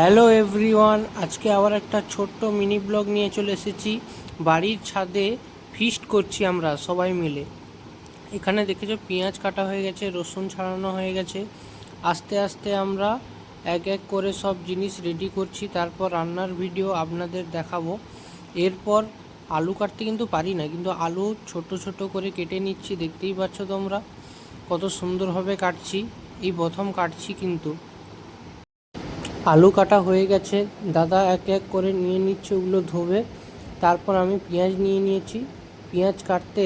Hello everyone, আজকে আবার একটা ছোট্ট মিনি ব্লগ নিয়ে চলে এসেছি। বাড়ির ছাদে ফিস্ট করছি আমরা সবাই মিলে। এখানে দেখেছো পেঁয়াজ কাটা হয়ে গেছে, রসুন ছাড়ানো হয়ে গেছে। আস্তে আস্তে আমরা এক এক করে সব জিনিস রেডি করছি, তারপর রান্নার ভিডিও আপনাদের দেখাবো। এরপর আলু কাটতে কিন্তু পারি না, কিন্তু আলু ছোট ছোট করে কেটে নিচ্ছি। দেখতেই পাচ্ছ তোমরা কত সুন্দরভাবে কাটছি, এই প্রথম কাটছি। কিন্তু আলু কাটা হয়ে গেছে, দাদা এক এক করে নিয়ে নিচ্ছে, ওগুলো ধোবে। তারপর আমি পেঁয়াজ নিয়ে নিয়েছি। পেঁয়াজ কাটতে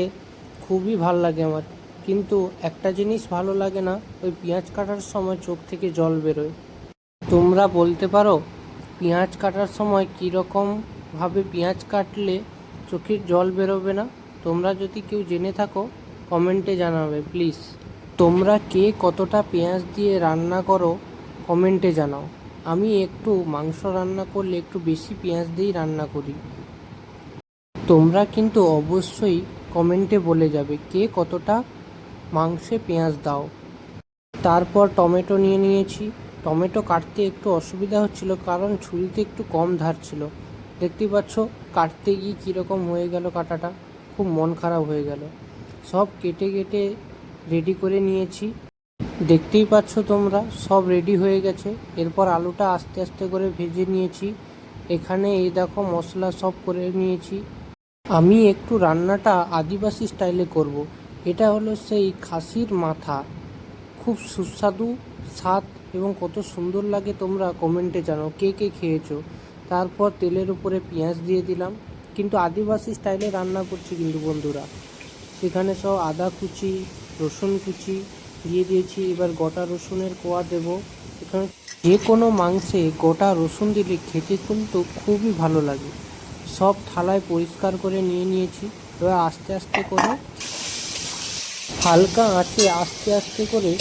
খুবই ভালো লাগে আমার, কিন্তু একটা জিনিস ভালো লাগে না, ওই পেঁয়াজ কাটার সময় চোখ থেকে জল বেরোয়। তোমরা বলতে পারো পেঁয়াজ কাটার সময় কীরকমভাবে পেঁয়াজ কাটলে চোখের জল বেরোবে না? তোমরা যদি কেউ জেনে থাকো কমেন্টে জানাবে প্লিজ। তোমরা কে কতটা পেঁয়াজ দিয়ে রান্না করো কমেন্টে জানাও। আমি একটু মাংস রান্না করলে একটু বেশি পেঁয়াজ দিয়েই রান্না করি। তোমরা কিন্তু অবশ্যই কমেন্টে বলে যাবে কে কতটা মাংসে পেঁয়াজ দাও। তারপর টমেটো নিয়ে নিয়েছি। টমেটো কাটতে একটু অসুবিধা হচ্ছিল, কারণ ছুরিতে একটু কম ধার ছিল। দেখতেই পাচ্ছ কাটতে গিয়ে কীরকম হয়ে গেল কাটাটা, খুব মন খারাপ হয়ে গেল। সব কেটে কেটে রেডি করে নিয়েছি। দেখতেই পাচ্ছ তোমরা সব রেডি হয়ে গেছে। এরপর আলুটা আস্তে আস্তে করে ভেজে নিয়েছি। এখানে এই দেখো মশলা সব করে নিয়েছি। আমি একটু রান্নাটা আদিবাসী স্টাইলে করব। এটা হলো সেই খাসির মাথা, খুব সুস্বাদু স্বাদ এবং কত সুন্দর লাগে তোমরা কমেন্টে জানাও কে কে খেয়েছো। তারপর তেলের উপরে পেঁয়াজ দিয়ে দিলাম, কিন্তু আদিবাসী স্টাইলে রান্না করছি কিন্তু বন্ধুরা। সেখানে সব আদা কুচি, রসুন কুচি দিয়ে দিয়েছি। এবার গোটা রসুনের কোয়া দেব। এখানে যে কোনো মাংসে গোটা রসুন দিলে খেতে কিন্তু খুবই ভালো লাগে। সব থালায় পরিষ্কার করে নিয়ে নিয়েছি। এবার আস্তে আস্তে করে হালকা আঁচে আস্তে আস্তে করে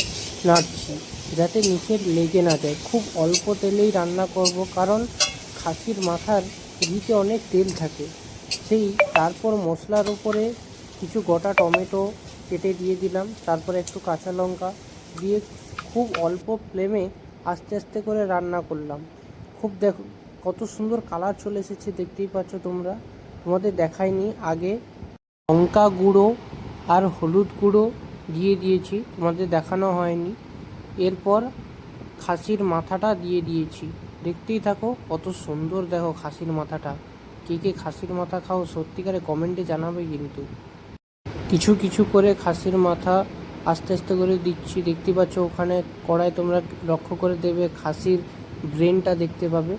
নাড়ছি, যাতে নিচে লেগে না যায়। খুব অল্প তেলেই রান্না করব, কারণ খাসির মাথার ঘিতে অনেক তেল থাকে। তারপর মশলার উপরে কিছু গোটা টমেটো কেটে দিয়ে দিলাম, তারপরে একটু কাঁচা লঙ্কা দিয়ে খুব অল্প ফ্লেমে আস্তে আস্তে করে রান্না করলাম। দেখো কত সুন্দর কালার চলে এসেছে, দেখতেই পাচ্ছ তোমরা। তোমাদের দেখাইনি আগে, লঙ্কা গুঁড়ো আর হলুদ গুঁড়ো দিয়ে দিয়েছি, তোমাদের দেখানো হয়নি। এরপর খাসির মাথাটা দিয়ে দিয়েছি। দেখতেই থাকো কত সুন্দর, দেখো খাসির মাথাটা। কে কে খাসির মাথা খাও সত্যিকারে কমেন্টে জানাবে কিন্তু। কিছু কিছু করে খাসির মাথা আস্তে আস্তে করে দিচ্ছি। দেখতে পাচ্ছ ওখানে কড়াই তোমরা লক্ষ্য করে দেবে, খাসির ব্রেনটা দেখতে পাবে।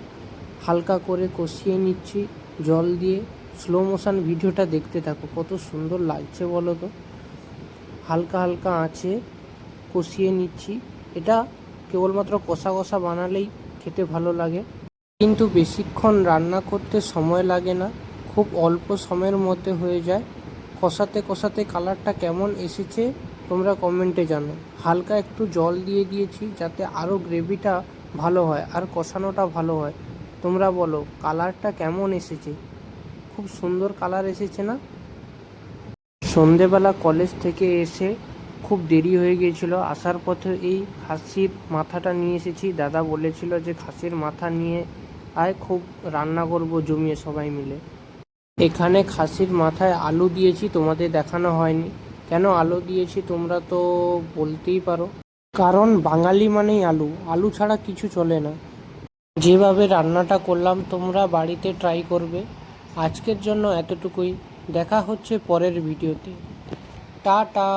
হালকা করে কষিয়ে নিচ্ছি জল দিয়ে। স্লো মোশন ভিডিওটা দেখতে থাকো, কত সুন্দর লাগছে বলো তো। হালকা হালকা আঁচে কষিয়ে নিচ্ছি। এটা কেবলমাত্র কষা কষা বানালেই খেতে ভালো লাগে, কিন্তু বেশিক্ষণ রান্না করতে সময় লাগে না, খুব অল্প সময়ের মধ্যে হয়ে যায়। কষাতে কষাতে কালারটা কেমন এসেছে তোমরা কমেন্টে জানো। হালকা একটু জল দিয়ে দিয়েছি, যাতে আরও গ্রেভিটা ভালো হয় আর কষানোটা ভালো হয়। তোমরা বলো কালারটা কেমন এসেছে? খুব সুন্দর কালার এসেছে না? সন্ধেবেলা কলেজ থেকে এসে খুব দেরি হয়ে গিয়েছিল, আসার পথে এই খাসির মাথাটা নিয়ে এসেছি। দাদা বলেছিল যে খাসির মাথা নিয়ে আয়, খুব রান্না করব জমিয়ে সবাই মিলে। এখানে খাসির মাথায় আলু দিয়েছি, তোমাদের দেখানো হয়নি। কেন আলু দিয়েছি তোমরা তো বলতেই পারো, কারণ বাঙালি মানেই আলু, আলু ছাড়া কিছু চলে না। যেভাবে রান্নাটা করলাম তোমরা বাড়িতে ট্রাই করবে। আজকের জন্য এতটুকুই, দেখা হচ্ছে পরের ভিডিওতে। টাটা।